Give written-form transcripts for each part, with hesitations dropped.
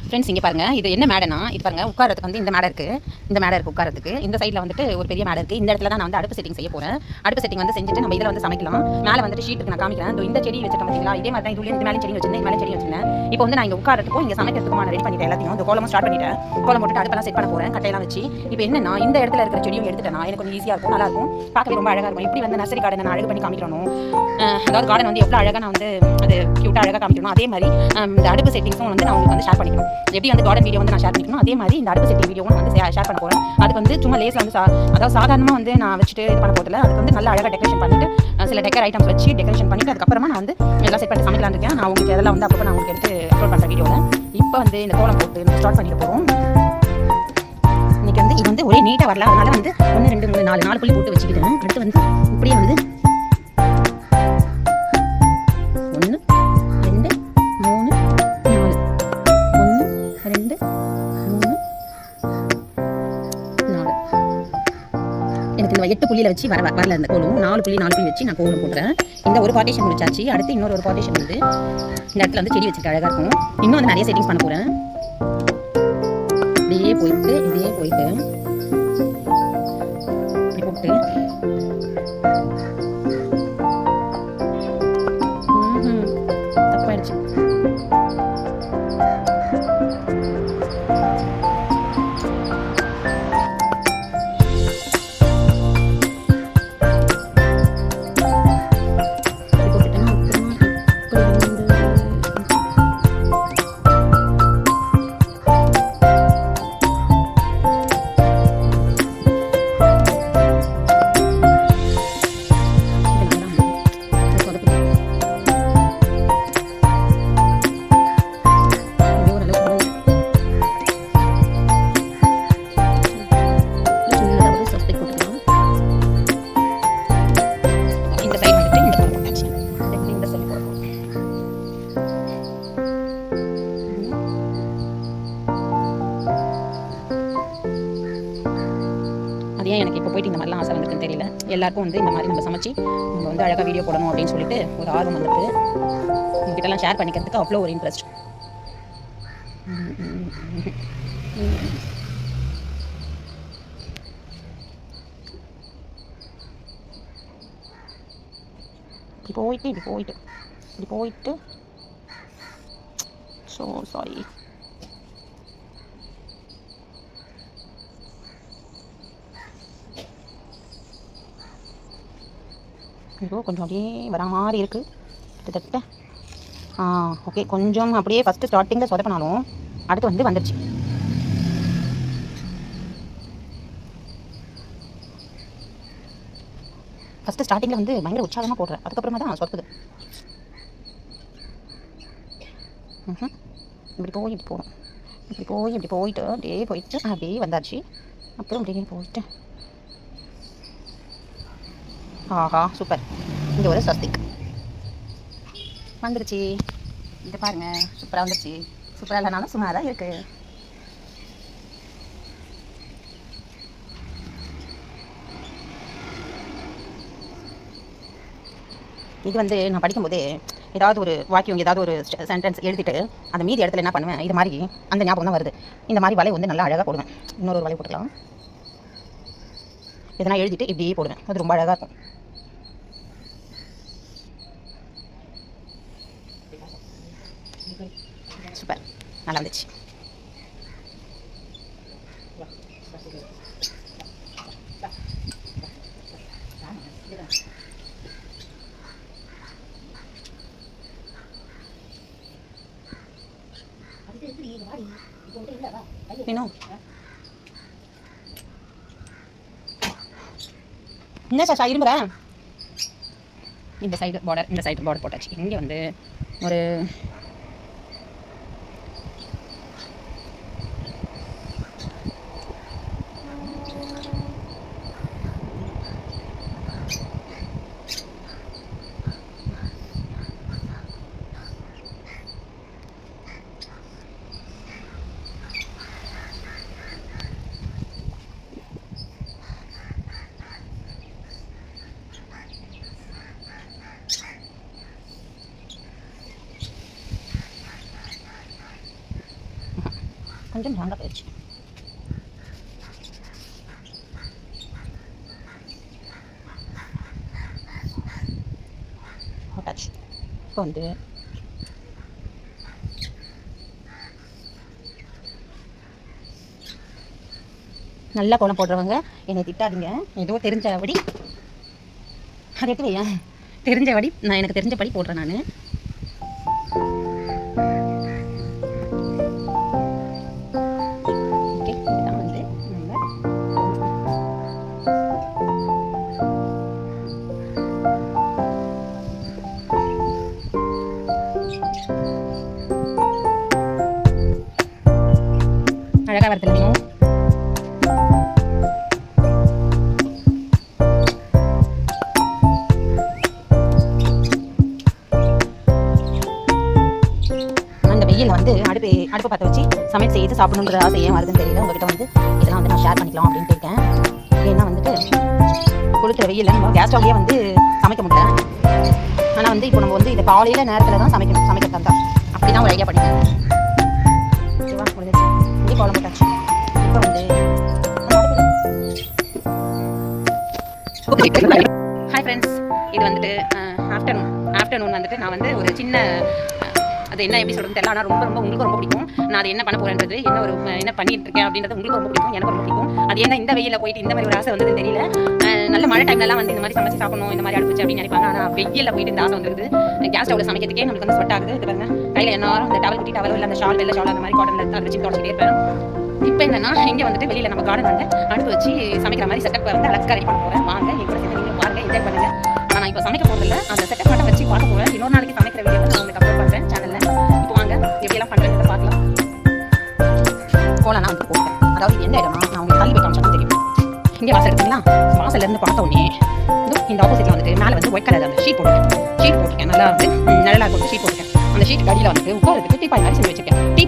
Friends இங்கே பாருங்கள், இது என்ன மேடைனா, இது பாருங்கள் உட்காரத்துக்கு வந்து இந்த மேடை இருக்குது. இந்த மேடை இருக்குது உட்காரத்துக்கு. இந்த சைடில் வந்துட்டு ஒரு பெரிய மேடை இருக்குது. இந்த இடத்துல தான் நான் வந்து அடுப்பு செட்டிங் செய்ய போகிறேன். அடுப்பு செட்டிங் வந்து செஞ்சுட்டு நம்ம இதில் வந்து சமைக்கலாம். மேலே வந்துட்டு ஷீட் இருக்கு, நான் காமிக்கிறேன். இந்த செடி வச்சிருக்கேன் பார்த்தீங்களா, இதே மாதிரி தான் இது மேலே செடி வச்சிருந்தேன், இது மேலே செடி வச்சிருந்தேன். இப்போ வந்து நான் இங்கே உட்காரத்துக்கும் இங்கே சமைக்கிறதுக்கும் நான் ரெடி பண்ணிட்டேன் எல்லாத்தையும். இந்த கோலமும் ஸ்டார்ட் பண்ணிட்டேன். கோலம் போட்டு அடுப்பெல்லாம் செட் பண்ண போகிறேன், கட்டையெல்லாம் வச்சு. இப்போ என்னன்னா இந்த இடத்துல இருக்கிற செடியும் எடுத்துட்டேன், எனக்கு கொஞ்சம் ஈஸியாக இருக்கும், நல்லா இருக்கும், பார்க்கவே ரொம்ப அழகாக இருக்கும். இப்படி வந்து நர்சரி கார்டன் நான் அழகு பண்ணி காமிக்கிறோம். அதாவது கார்டன் வந்து எவ்வளோ அழகாக நான் வந்து அது க்யூட்டாக அழகாக காமிக்கணும். அதே மாதிரி இந்த அடுப்பு செட்டிங்ஸும் வந்து நான் உங்களுக்கு வந்து ஷேர் பண்ணிக்கணும். எப்படி வந்து கார்டன் வீடியோ வந்து நான் ஷேர் பண்ணிக்கணும், அதே மாதிரி இந்த அடுப்பு செட்டிங் வீடியோவும் வந்து ஷேர் பண்ண போகிறேன். அதுக்கு வந்து சும்மா லேஸில் வந்து அதாவது சாதாரணமாக வந்து நான் வச்சுட்டு இது பண்ண போதில்லை. அதுக்கு வந்து நல்லா அழகாக டெக்கரேஷன் பண்ணிட்டு சில டெக்கர் ஐட்டம்ஸ் வச்சு டெக்கரேஷன் பண்ணிட்டு அதுக்கப்புறமா நான் வந்து எல்லாம் செட் பண்ணி சமைக்கலாம் இருக்கேன். நான் உங்களுக்கு அதெல்லாம் வந்து அப்போ நான் உங்களுக்கு எடுத்து அப்லோட் பண்ணுற வீடியோவில். இப்போ வந்து இந்த கோலம் போட்டு ஸ்டார்ட் பண்ணிட்டு போகிறோம். இன்னைக்கு வந்து இது வந்து ஒரே நீட்டாக வரல, அதனால வந்து 1 2 3 4 புள்ளி போட்டு வச்சுக்கிட்டேன். அடுத்து வந்து இப்படியே வந்து 1 2 3 4 1 2 3 4 எனக்கு இந்த 8 புள்ளியில் வச்சு வரல இந்த கோலம். 4 புள்ளி வச்சு நான் கோலம் போட்டுறேன். இந்த ஒரு பார்ட்டிஷன் முடிச்சாச்சு. அடுத்து இன்னொரு ஒரு பார்ட்டிஷன் வந்து இந்த இடத்துல வந்து செடி வச்சுட்டு அழகாக இருக்கும். இன்னும் வந்து நிறைய செட்டிங்ஸ் பண்ண போகிறேன். இப்படியே போயிட்டு இப்படி போட்டு தப்பாயிடுச்சு. ஏன் எனக்கு இப்போ போயிட்டு இந்த மாதிரிலாம் ஆசை வந்திருக்குன்னு தெரியல. எல்லாருக்கும் வந்து இந்த மாதிரி நம்ம சமைச்சு நம்ம வந்து அழகாக வீடியோ போடணும் அப்படின்னு சொல்லிட்டு ஒரு ஆர்வம் வந்துட்டு உங்ககிட்டலாம் ஷேர் பண்ணிக்கிறதுக்கு அவ்வளோ ஒரு இன்ட்ரெஸ்ட். இப்படி போயிட்டு ஸோ சாரி. இப்போ கொஞ்சம் அப்படியே வர மாதிரி இருக்குது கிட்டத்தட்ட. ஓகே, கொஞ்சம் அப்படியே ஃபஸ்ட்டு ஸ்டார்டிங்கில் சொதப்பினாலும் அடுத்து வந்து வந்துடுச்சு. ஃபஸ்ட்டு ஸ்டார்டிங்கில் வந்து பயங்கர உற்சாகமாக போடுறேன், அதுக்கப்புறமா தான் சொதப்புது. இப்படி போகணும், இப்படி போயிட்டு அப்படியே வந்தாச்சு. அப்புறம் அப்படியே போயிட்டு ஆஹா சூப்பர். இங்கே ஒரு ஸ்வஸ்திக் வந்துடுச்சு. இது பாருங்கள், சூப்பராக வந்துடுச்சு. சூப்பராக இல்லைனாலும் சும்மா தான் இருக்குது. இது வந்து நான் படிக்கும்போதே ஏதாவது ஒரு வாக்கியம், ஏதாவது ஒரு சென்டென்ஸ் எழுதிட்டு அந்த மீதி இடத்துல என்ன பண்ணுவேன், இது மாதிரி அந்த ஞாபகம் தான் வருது. இந்த மாதிரி வலை வந்து நல்லா அழகாக போடுவேன். இன்னொரு வலை போட்டுக்கலாம். இதெல்லாம் எழுதிட்டு இப்படியே போடுவேன், அது ரொம்ப அழகாக இருக்கும். சூப்பர், நல்லா வந்துச்சு. என்ன சாஷா இரும்புறேன். இந்த சைடு பார்டர் போட்டாச்சு. இங்கே வந்து ஒரு கொஞ்சம் மாங்காய் போயிடுச்சு. போட்டாச்சு. இப்போ வந்து நல்லா கோலம் போடுறவங்க என்னை திட்டாதீங்க. ஏதோ தெரிஞ்சபடி அது எப்படி தெரிஞ்சபடி நான் எனக்கு தெரிஞ்சபடி போடுறேன் நான். ஓகே, இதுதான் வந்து நம்ம அழகாக வரது இல்லையும். வெயில் வந்து அடுப்பு பற்ற வச்சு சமையல் செய்து சாப்பிடணுன்ற ஆசை ஏன் வருதுன்னு தெரியல. உங்ககிட்ட வந்து இதெல்லாம் வந்து நான் ஷேர் பண்ணிக்கலாம் அப்படின்ட்டு இருக்கேன். ஏன்னா வந்துட்டு கொளுத்துற வெயிலில் நம்ம கேஸ் ஸ்டவ்லேயே வந்து சமைக்க முடியல. ஆனால் வந்து இப்போ நம்ம வந்து இதை காலையில் நேரத்தில் தான் சமைக்க தந்தா அப்படி தான் ஒரு ஐடியா பண்ணிட்டேன். ஓகேவா, முடிஞ்சிச்சு. இங்கே கோலம் போட்டாச்சு. இப்போ வந்து ஹாய் ஃப்ரெண்ட்ஸ், இது வந்துட்டு ஆஃப்டர்நூன் வந்துட்டு நான் வந்து ஒரு சின்ன அது என்ன எப்படி சொல்கிறது தெரியல. ஆனால் ரொம்ப உங்களுக்கு ரொம்ப பிடிக்கும். நான் அது என்ன பண்ண போகிறேன்றது என்ன பண்ணிட்டு இருக்கேன் அப்படின்றது உங்களுக்கு ரொம்ப பிடிக்கும், எனக்கு ரொம்ப பிடிக்கும். அது என்ன இந்த வெயிலில் போயிட்டு இந்த மாதிரி ஒரு ஆசை வந்ததுன்னு தெரியல. நல்ல மழை டைம்லலாம் வந்து இந்த மாதிரி சமைச்சு சாப்பிடணும், இந்த மாதிரி அடுப்பிச்சு அப்படின்னு நினைப்பாங்க. ஆனால் வெயிலில் போயிட்டு இந்த ஆசை வந்துருது. கேஸ் ஸ்டவ்வில் சமைக்கிறதுக்கே நமக்கு வந்து ஸ்வெட் ஆகுது. இது பாருங்க, கையில் என்னாரும் இந்த டவல் குட்டி டவல் இல்லை அந்த ஷால் வெள்ளை ஷால் அந்த மாதிரி காட்டனில் எடுத்து அதை வச்சு தொடச்சிட்டே இருப்பேன். இப்போ என்னன்னா இங்கே வந்துட்டு வெளியில் நம்ம கார்டன் வந்து அடுப்பு வச்சு சமைக்கிற மாதிரி செட்டப் வந்து அழகாக ரெடி பண்ண போகிறேன். வாங்க என் கூட சேர்ந்து நீங்கள் பாருங்கள், என்ஜாய் பண்ணுங்கள். நான் இப்போ சமைக்க போகிறதில்ல, அந்த செட்டப் மட்டும் வச்சு பார்க்க போகிறேன். இன்னொரு நாளைக்கு சமைக்கிற வீடியோ நான் உங்களுக்கு அப்லோட் பண்ணுறேன் சேனலில். இப்போ வாங்க எப்படியெல்லாம் பண்ணுறேன்னு பார்க்கலாம். கோலம் நான் வந்து போட்டேன். அதாவது எந்த இடம்னா நான் உங்களுக்கு தள்ளி போய் காமிச்சாலும் தெரியும். இங்கே வாசல் எடுத்தீங்களா, வாசல்லேருந்து பார்த்த உடனே இந்த ஆப்போசிட்டில் வந்துட்டு மேலே வந்து ஒயிட் கலர் அந்த ஷீட் போட்டிருக்கேன். நல்லா வந்து நிழலாக போட்டு ஷீட் போட்டிருக்கேன். அந்த ஷீட் கடியில் வந்துட்டு உட்காரத்துக்கு டீ பாய் மாதிரி செஞ்சு வச்சிருக்கேன். டீ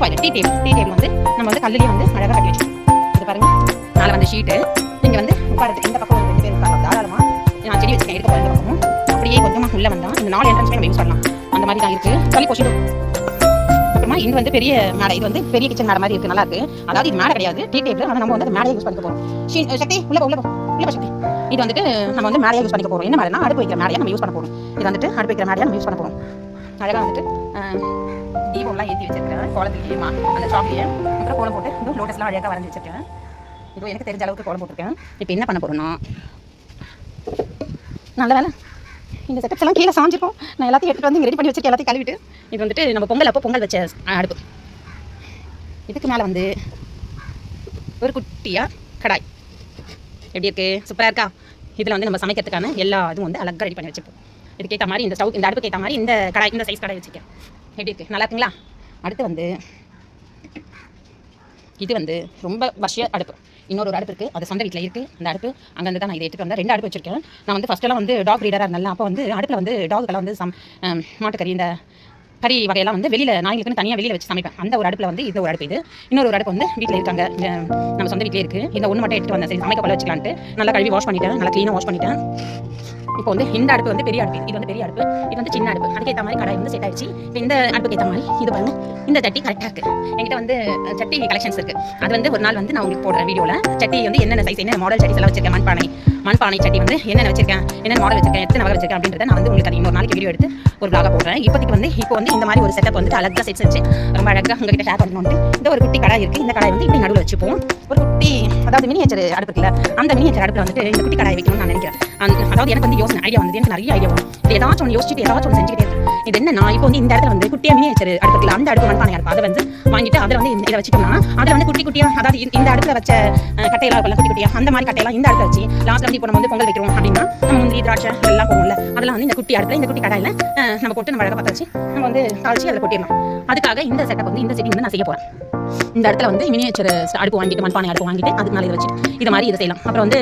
டேபிள் வந்து நம்ம வந்து கல்லுலேயே வந்து அழகாக கட்டி வச்சிருக்கோம். இது பாருங்க, மேலே வந்து ஷீட்டு. இங்கே வந்து உட்காரத்துக்கு இந்த பக்கம் 2 பேர் உட்காரலாம் தாராளமாக. நான் செடி வச்சிருக்கேன், எடுக்க போகிற இந்த பக்கமும் அப்படியே கொஞ்சமாக உள்ளே வந்தால் இந்த 4 என்ட்ரன்ஸுமே நம்ம யூஸ் பண்ணலாம். அந்த மாதிரி தான் இருக்குது. தள்ளி போச்சுடும். அப்புறமா இது வந்து பெரிய மேடை, இது வந்து பெரிய கிச்சன் மேடை மாதிரி இருக்குது, நல்லா இருக்குது. அதாவது இது மேடை கிடையாது, டீ டேபிள். ஆனால் நம்ம வந்து அந்த மேடையை யூஸ் பண்ணிக்க போகிறோம். சக்தி உள்ள சக்தி. இது வந்துட்டு நம்ம வந்து மேடையை யூஸ் பண்ணிக்க போகிறோம். என்ன மேடைனா அடுப்பு வைக்கிற மேடையை நம்ம யூஸ் பண்ண போகிறோம். இது வந்துட்டு அடுப்பு வைக்கிற மேடையை நம்ம யூஸ் பண்ண போகிறோம். அழகாக வந்துட்டு தீபம்லாம் ஏற்றி வச்சிருக்கேன் கோலத்துலேயே, அந்த சாப்பிலேயே. அப்புறம் கோலம் போட்டு இது லோட்டஸ்லாம் அழகாக வரைஞ்சி வச்சிருக்கேன். இது எனக்கு தெரிஞ்ச அளவுக்கு கோலம் போட்டிருக்கேன். இப்போ என்ன பண்ண போகிறோன்னா, நல்ல வேலை இந்த செட்டப்ஸ் எல்லாம் கீழே சாஞ்சிருக்கும். நான் எல்லாத்தையும் எடுத்துகிட்டு வந்து ரெடி பண்ணி வச்சுருக்கேன், எல்லாத்தையும் கழுவிட்டு. இது வந்துட்டு நம்ம பொங்கல் வச்ச அடுப்பு. இதுக்கு மேலே வந்து ஒரு குட்டியாக கடாய். எப்படி இருக்குது, சூப்பராக இருக்கா? இதில் வந்து நம்ம சமைக்கிறதுக்கான எல்லா இதுவும் வந்து அழகாக ரெடி பண்ணி வச்சுப்போம். இதுக்கேற்ற மாதிரி இந்த ஸ்டவ், இந்த அடுப்புக்கு ஏற்ற மாதிரி இந்த கடாய், இந்த சைஸ் கடாய் வச்சுருக்கேன். எப்படி இருக்குது, நல்லா இருக்குங்களா? அடுத்து வந்து இது வந்து ரொம்ப வருஷ அடுப்பு. இன்னொரு அடுப்பு இருக்குது, அது சொந்த வீட்டில் இருக்குது. அந்த அடுப்பு அங்கேருந்து தான் நான் இதை எடுத்துகிட்டு வந்தேன். 2 அடுப்பு வச்சுருக்கேன். நான் வந்து ஃபஸ்ட்டெல்லாம் வந்து டாக் ரீடராக இருந்தாலும் அப்போ வந்து அடுப்பில் வந்து டாகுக்கெல்லாம் வந்து மாட்டுக்கறி இந்த கறி வகையெல்லாம் வந்து வெளியில் நாய்களுக்குன்னு தனியாக வெளியில் வச்சு சமைப்பேன். அந்த ஒரு அடுப்பில் வந்து இந்த ஒரு அடுப்பு. இது இன்னொரு அடுப்பு வந்து வீட்டில் இருக்காங்க, நம்ம சொந்த வீட்டிலே இருக்குது. இந்த ஒன்று மட்டும் எடுத்துகிட்டு வந்தேன். சரி சமைக்க போல வச்சுக்கலான்ட்டு நல்லா கழுவி வாஷ் பண்ணிட்டேன், நல்லா க்ளீனாக வாஷ் பண்ணிட்டேன். இப்போ வந்து இந்த அடுப்பு வந்து பெரிய அடுப்பு, இது வந்து பெரிய அடுப்பு, இது வந்து சின்ன அடுப்பு. அதுக்கேற்ற மாதிரி கடாய் வந்து செட் ஆயிடுச்சு. இப்போ இந்த அடுப்புக்கு ஏற்ற மாதிரி இது பாருங்க, இந்த சட்டி கரெக்டாக இருக்குது. என்கிட்ட வந்து சட்டி கலெக்ஷன்ஸ் இருக்குது. அது வந்து ஒரு நாள் வந்து நான் உங்களுக்கு போடுறேன் வீடியோவில். சட்டி வந்து என்னென்ன சைஸ், என்ன மாடல் சட்டிஸ் எல்லாம் வச்சிருக்கேன். மண்பானை சட்டி வந்து என்னென்ன வச்சிருக்கேன், என்னென்ன மாடல் வச்சிருக்கேன், எத்தனை வகை வச்சிருக்கேன் அப்படின்றத நான் வந்து உங்களுக்கு அது இன்னொரு நாளைக்கு வீடியோ எடுத்து ஒரு vlog போடுறேன். இப்போ வந்து இந்த மாதிரி ஒரு செட்டப் வந்து அழகாக செட் செஞ்சு ரொம்ப அழகாக உங்ககிட்ட ஷேர் பண்ணணும்னு இந்த ஒரு குட்டி கடாய் இருக்குது. இந்த கடாய் வந்து இப்படி நடுவில் வச்சுப்போம். ஒரு குட்டி, அதாவது மினியேச்சர் அடுப்பு இருக்குல்ல, அந்த மினியேச்சர் அடுப்பில் வந்துட்டு இந்த குட்டி கடாய் வைக்கணும்னு நான் நினைக்கிறேன். அதாவது எனக்கு வந்து யோசனை ஐடியா வந்து எனக்கு நிறைய ஐடியா வரும். இது ஏதாச்சும் ஒன்று யோசிச்சுட்டு ஏதாச்சும் ஒன்று செஞ்சுக்கிட்டே இருக்கேன். இது என்ன, நான் இப்போ வந்து இந்த இடத்துல வந்து குட்டியாக மினியேச்சர் அடுப்பு இருக்குல்ல, அந்த அடுப்பு மண்பானை அடுப்பு, அதை வந்து வாங்கிட்டு அதில் வந்து இதை வச்சுட்டோம்னா அதில் வந்து குட்டி குட்டியாக, அதாவது இந்த அடுப்பில் வச்ச கட்டையெல்லாம் இருக்குல்ல குட்டி குட்டியாக, அந்த மாதிரி கட்டையெல்லாம் இந்த அடுப்பில் வச்சு லாஸ்ட்டில் வந்து இப்போ நம்ம வந்து பொங்கல் வைக்கிறோம் அப்படின்னா நம்ம முந்திரி திராட்சை எல்லாம் போடுவோம்ல, அதெல்லாம் வந்து இந்த குட்டி அடுப்பில் இந்த குட்டி கடாயில் நம்ம போட்டு நம்ம அழகாக பற்ற வச்சு நம்ம வந்து தாளிச்சு அதில் கொட்டிடலாம். அதுக்காக இந்த செட்டப் வந்து இந்த செட்டிங் வந்து நான் செய்ய போகிறேன். இந்த இடத்துல வந்து மினியேச்சர் அடுப்பு வாங்கிட்டு, மண்பானை அடுப்பு வாங்கிட்டு அதுக்கு மேலே இதை வச்சு இது மாதிரி இதை செய்யலாம். அப்புறம் வந்து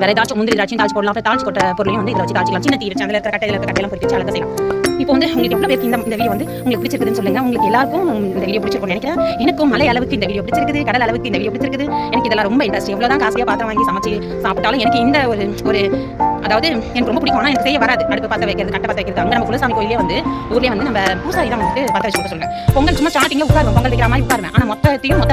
வேறு ஏதாச்சும் முந்திரி திராட்சையும் தாளிச்சு போடலாம். அப்புறம் தாளிச்சு கொட்ட பொருளையும் வந்து இதை வச்சு தாளிச்சிக்கலாம். சின்ன தீ வச்சு அதில் இருக்கிற கட்டையில் இருக்க கட்டையெல்லாம் பொறிச்சு அழகாக செய்யலாம். இப்போ வந்து உங்களுக்கு எவ்வளோ பேருக்கு இந்த வீடியோ வந்து உங்களுக்கு பிடிச்சிருக்குதுன்னு சொல்லுங்கள். உங்களுக்கு எல்லாருக்கும் இந்த வீடியோ பிடிச்சிருக்கும்னு நினைக்கிறேன். எனக்கும் மலை அளவுக்கு இந்த வீடியோ பிடிச்சிருக்குது, கடல் அளவுக்கு இந்த வீடியோ பிடிச்சிருக்குது. எனக்கு இதெல்லாம் ரொம்ப இன்ட்ரெஸ்ட். எவ்வளோ தான் காசியாக பாத்திரம் வாங்கி சமைச்சு சாப்பிட்டாலும் எனக்கு இந்த ஒரு அதாவது எனக்கு ரொம்ப பிடிக்கும். ஆனால் எனக்கு செய்ய வராது. அடுப்பு பற்ற வைக்கிறது, கட்டை பற்ற வைக்கிறது. அங்கே நம்ம குலசாமி கோயிலே வந்து ஊர்லேயே வந்து நம்ம பூசாரி தான் வந்து பற்ற வச்சு கொடுக்க சொல்லுவேன். பொங்கல் சும்மா ஸ்டார்டிங்கில் உட்காருவேன், பொங்கல் வைக்கிற மாதிரி உட்காருவேன். ஆனால் மொத்த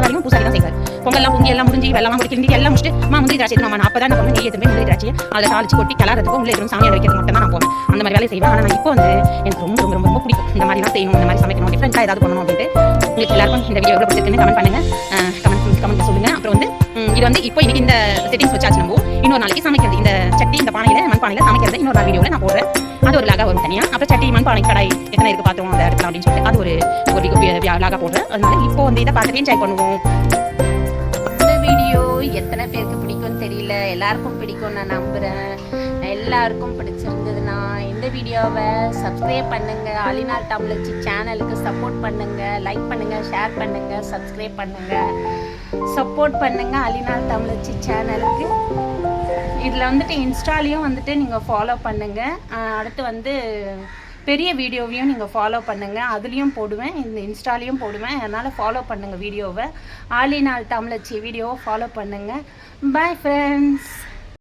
வேலையும் பூசாரி தான் செய்வார். பொங்கல்லாம் பொங்கி எல்லாம் முடிஞ்சு வெள்ளமாக முடிக்கிட்டு எல்லாம் முடிச்சுட்டு முந்திரி திராட்சை நம்ம அப்போ தான் நான் நெய் எடுத்து முந்திரி திராட்சையை அதில் தாளிச்சு கொட்டி கிளறதுக்கும் உள்ளே எதுவும் சாமியை வைக்கிறது மட்டும் தான் நான் போவேன். அந்த மாதிரி வேலையை செய்வேன். ஆனால் நான் இப்போ வந்து எனக்கு ரொம்ப ரொம்ப ரொம்ப பிடிக்கும். இந்த மாதிரி தான் செய்யணும், இந்த மாதிரி சமைக்கணும், டிஃப்ரெண்ட்டாக ஏதாவது பண்ணணும் அப்படின்ட்டு. உங்களுக்கு எல்லாருக்கும் இந்த வீடியோ எவ்வளோ பிடிச்சிருக்குன்னு கமெண்ட் பண்ணுங்கள், கமெண்ட் சொல்லுங்கள். அப்புறம் வந்து இது வந்து இப்போ இன்னைக்கு இந்த செட்டிங்ஸ் வச்சாச்சு. நம்ம இன்னொரு நாளைக்கு சமைக்கிறது இந்த சட்டி இந்த பானையில் மண் பானையில் சமைக்கிறது இன்னொரு நாள் வீடியோவில் நான் போடுறேன். அது ஒரு லாகா வரும் தனியாக. அப்புறம் சட்டி மண் பானை கடாய் எத்தனை இருக்குது பார்த்தோம் அந்த இடத்துல அப்படின்னு சொல்லிட்டு அது ஒரு லாகா போடுறேன். அதனால இப்போ வந்து இதை பார்த்துட்டு என்ஜாய் பண்ணுவோம். இந்த வீடியோ எத்தனை பேருக்கு பிடிக்கும்னு தெரியல, எல்லாருக்கும் பிடிக்கும் நான் நம்புகிறேன். எல்லாருக்கும் பிடிச்சிருந்ததுன்னா இந்த வீடியோவை சப்ஸ்கிரைப் பண்ணுங்கள், அலிநாள் தமிழச்சி சேனலுக்கு சப்போர்ட் பண்ணுங்கள், லைக் பண்ணுங்கள், ஷேர் பண்ணுங்கள், சப்ஸ்கிரைப் பண்ணுங்கள், சப்போர்ட் பண்ணுங்கள் அலிநாள் தமிழச்சி சேனலுக்கு. இதில் வந்துட்டு இன்ஸ்டாலையும் வந்துட்டு நீங்கள் ஃபாலோ பண்ணுங்கள். அடுத்து வந்து பெரிய வீடியோவையும் நீங்கள் ஃபாலோ பண்ணுங்கள், அதுலேயும் போடுவேன், இந்த இன்ஸ்டாலையும் போடுவேன். அதனால் ஃபாலோ பண்ணுங்கள் வீடியோவை. ஆலிநாள் தமிழச்சி வீடியோவை ஃபாலோ பண்ணுங்கள். Bye friends.